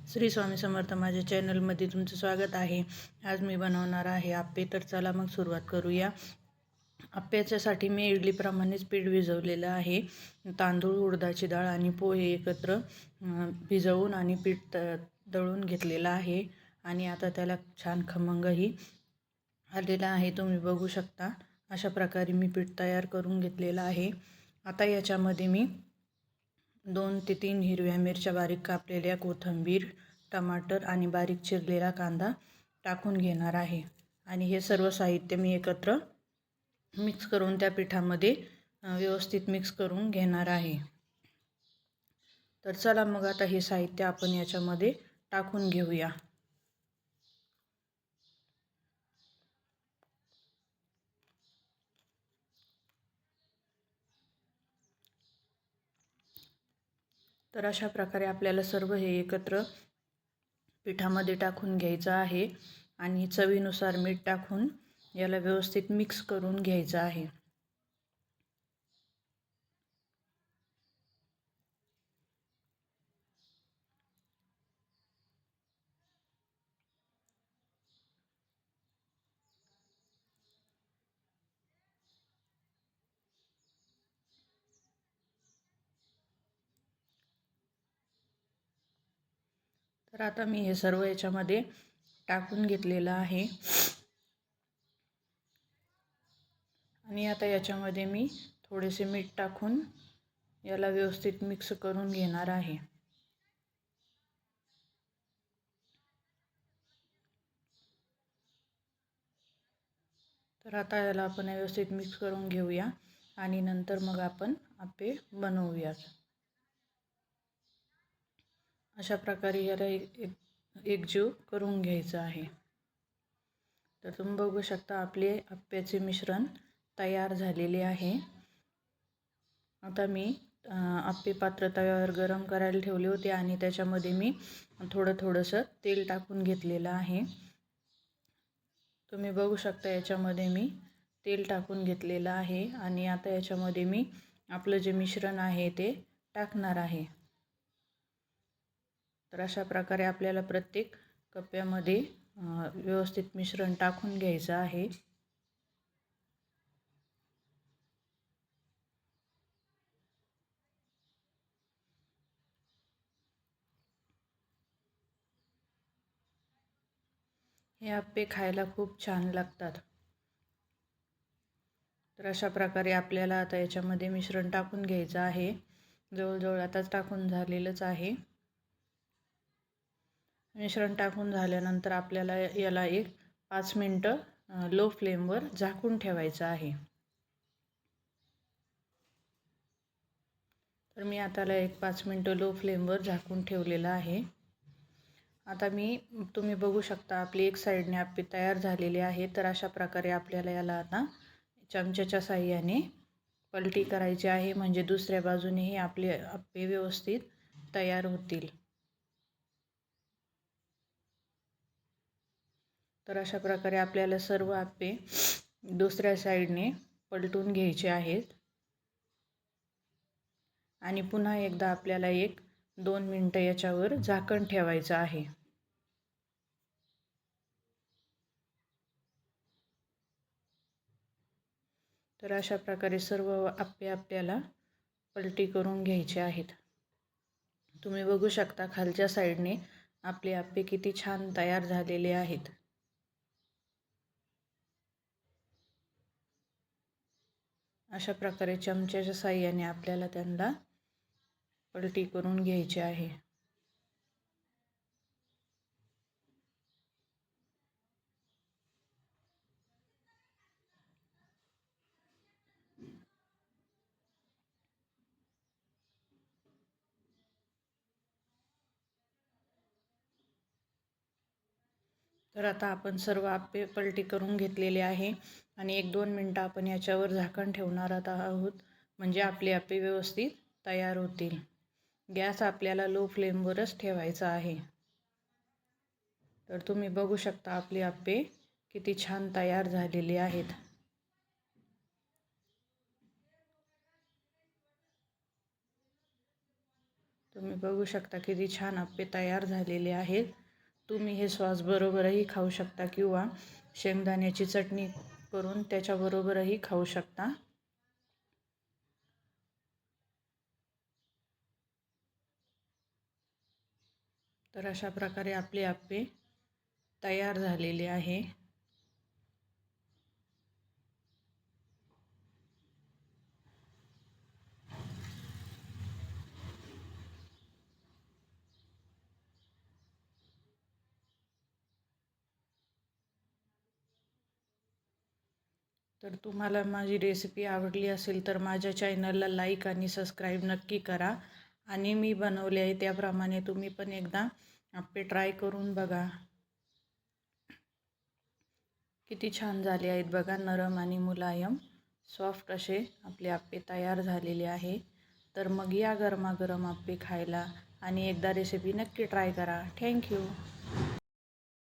श्री स्वामी समर्थ माझ्या चॅनलमध्ये तुमचं स्वागत आहे। आज मी बनवणार आहे आप्पे। तर चला मग सुरुवात करूया। आप्याच्यासाठी मी इडलीप्रमाणेच पीठ भिजवलेलं आहे। तांदूळ, उडदाची डाळ आणि पोहे एकत्र भिजवून आणि पीठ दळून घेतलेलं आहे आणि आता त्याला छान खमंगही आलेला आहे। तुम्ही बघू शकता अशा प्रकारे मी पीठ तयार करून घेतलेलं आहे। आता याच्यामध्ये मी 2 ते 3 हिरव्या मिरच्या बारीक कापलेल्या, कोथिंबीर, टमाटर आणि बारीक चिरलेला कांदा टाकून घेणार आहे आणि हे सर्व साहित्य मी एकत्र मिक्स करून त्या पिठामध्ये व्यवस्थित मिक्स करून घेणार आहे। तर चला मग आता हे साहित्य आपण याच्यामध्ये टाकून घेऊया। तर अशा प्रकारे आपल्याला सर्व हे एकत्र पिठामध्ये टाकून घ्यायचं आहे आणि चवीनुसार मीठ टाकून याला व्यवस्थित मिक्स करून घ्यायचं आहे। तर आता मी हे सर्व याच्यामध्ये टाकून घेतलेलं आहे आणि आता याच्यामध्ये मी थोडेसे मीठ टाकून याला व्यवस्थित मिक्स करून घेणार आहे। तर आता याला आपण व्यवस्थित मिक्स करून घेऊया आणि नंतर मग आपण आप्पे बनवूया। अशा प्रकारे याला एकजीव करून घ्यायचं आहे। तर तुम्ही बघू शकता आपले आप्याचे मिश्रण तयार झालेले आहे। आता मी आप्पे पात्र तव्यावर गरम करायला ठेवले होते आणि त्याच्यामध्ये मी थोडंसं तेल टाकून घेतलेलं आहे। तुम्ही बघू शकता याच्यामध्ये मी तेल टाकून घेतलेलं आहे आणि आता याच्यामध्ये मी आपलं जे मिश्रण आहे ते टाकणार आहे। तर अशा प्रकारे आपल्याला प्रत्येक कप्प्यामध्ये व्यवस्थित मिश्रण टाकून घ्यायचं आहे। हे आप्पे खायला खूप छान लागतात। तर अशा प्रकारे आपल्याला आता याच्यामध्ये मिश्रण टाकून घ्यायचं आहे। जवळजवळ आताच टाकून झालेलंच आहे। मिश्रण टाकून झाल्यानंतर आपल्याला याला 5 मिनिटं लो फ्लेमवर झाकून ठेवायचं आहे। तर मी आता 5 मिनिटं लो फ्लेमवर झाकून ठेवलेलं आहे। आता तुम्ही बघू शकता आपली एक साईडने आप्पे तयार झालेले आहे। तर अशा प्रकारे आपल्याला याला आता चमच्याच्या साहाय्याने पलटी करायची आहे, म्हणजे दुसऱ्या बाजूनेही आपले आप्पे व्यवस्थित तयार होतील। तर अशा प्रकारे आपल्याला सर्व आप्पे दुसऱ्या साईडने पलटून घ्यायचे आहेत आणि पुन्हा एकदा आपल्याला 1-2 मिनिटं याच्यावर झाकण ठेवायचं आहे। तर अशा प्रकारे सर्व आप्पे आपल्याला पलटी करून घ्यायचे आहेत। तुम्ही बघू शकता खालच्या साईडने आपले आप्पे किती छान तयार झालेले आहेत। अशा प्रकारे चमच्याच्या साहाय्याने आपल्याला त्यांना पलटी करून घ्यायची आहे। तर आता आपण सर्व आप्पे पलटी करून घेतलेले आहे आणि 1-2 मिनिटं आपण याच्यावर झाकण ठेवणार आहोत, म्हणजे आपले आप्पे व्यवस्थित तयार होतील। गॅस आपल्याला लो फ्लेमवरच ठेवायचा आहे। तर तुम्ही बघू शकता आपले आप्पे किती छान तयार झालेले आहेत। तुम्ही बघू शकता किती छान आप्पे तयार झालेले आहेत. तुम्ही हे सॉस बरोबरही खाऊ शकता किंवा शेंगदाण्याची चटणी करून त्याच्याबरोबरही खाऊ शकता. तर अशा प्रकारे आपले आप्पे तयार झालेले आहे. तर तुम्हाला माझी रेसिपी आवडली असेल तर माझ्या चॅनलला लाईक आणि सबस्क्राईब नक्की करा. आणि मी बनवले आहे त्याप्रमाणे तुम्ही पण एकदा आप्पे ट्राय करून बघा. किती छान झाले आहेत बघा, नरम आणि मुलायम सॉफ्ट असे आपले आप्पे तयार झालेले आहे. तर मग या गरमागरम आप्पे खायला आणि एकदा रेसिपी नक्की ट्राय करा. थँक्यू.